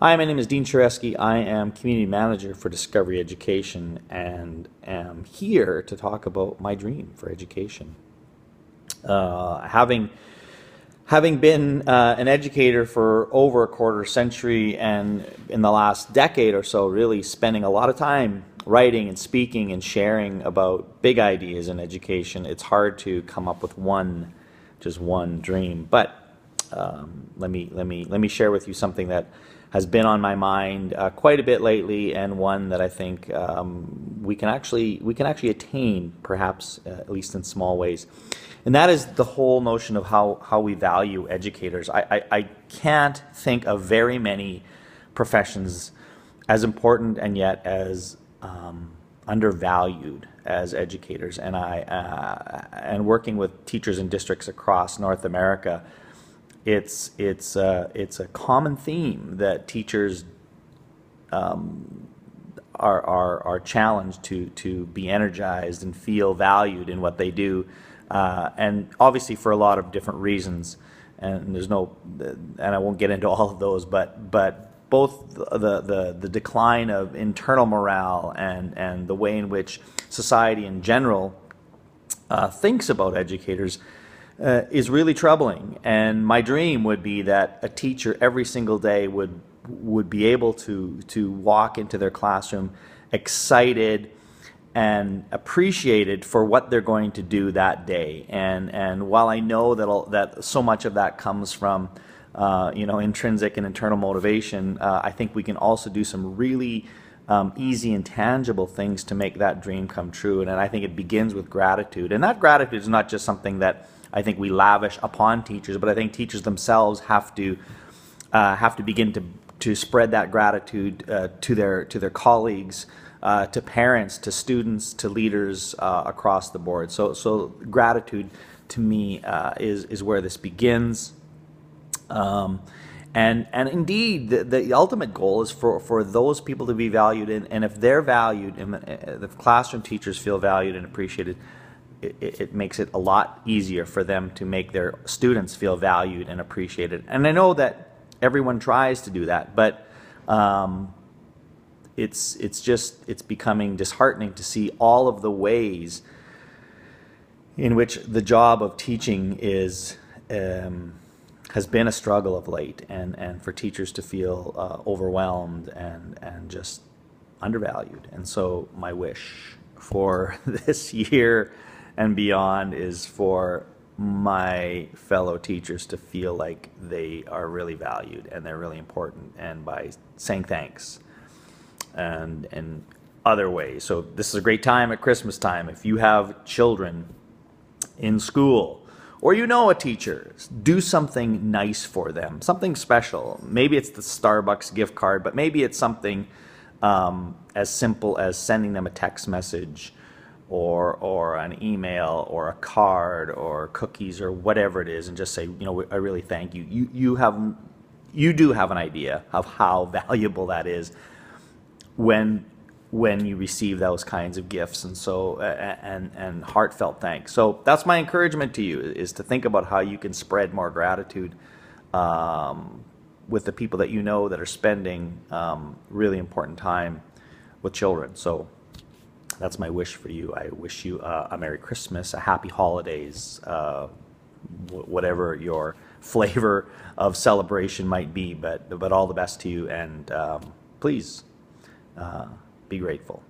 Hi, my name is Dean Chareski. I am Community Manager for Discovery Education and am here to talk about my dream for education. Having been an educator for over a quarter century and in the last decade or so really spending a lot of time writing and speaking and sharing about big ideas in education, it's hard to come up with just one dream. But let me share with you something that has been on my mind quite a bit lately, and one that I think we can actually attain, perhaps at least in small ways. And that is the whole notion of how we value educators. I can't think of very many professions as important and yet as undervalued as educators. And working with teachers in districts across North America, it's a common theme that teachers are challenged to be energized and feel valued in what they do, and obviously for a lot of different reasons. And I won't get into all of those, but both the decline of internal morale and the way in which society in general thinks about educators is really troubling. And my dream would be that a teacher every single day would be able to walk into their classroom excited and appreciated for what they're going to do that day. And while I know that so much of that comes from intrinsic and internal motivation, I think we can also do some really easy and tangible things to make that dream come true. And I think it begins with gratitude. And that gratitude is not just something that I think we lavish upon teachers, but I think teachers themselves have to begin to spread that gratitude to their colleagues, to parents, to students, to leaders across the board. So gratitude to me is where this begins. And indeed, the ultimate goal is for those people to be valued, and if they're valued, and the classroom teachers feel valued and appreciated, it makes it a lot easier for them to make their students feel valued and appreciated. And I know that everyone tries to do that, but it's becoming disheartening to see all of the ways in which the job of teaching has been a struggle of late, and for teachers to feel overwhelmed and just undervalued. And so my wish for this year and beyond is for my fellow teachers to feel like they are really valued and they're really important, and by saying thanks and other ways. So this is a great time at Christmas time. If you have children in school, or you know a teacher, do something nice for them, something special. Maybe it's the Starbucks gift card, but maybe it's something as simple as sending them a text message or an email or a card or cookies or whatever it is, and just say, I really thank you. You do have an idea of how valuable that is when you receive those kinds of gifts, and so and heartfelt thanks. So that's my encouragement to you, is to think about how you can spread more gratitude with the people that you know that are spending really important time with children. So that's my wish for you. I wish you a Merry Christmas, a Happy Holidays, whatever your flavor of celebration might be, but all the best to you, and please be grateful.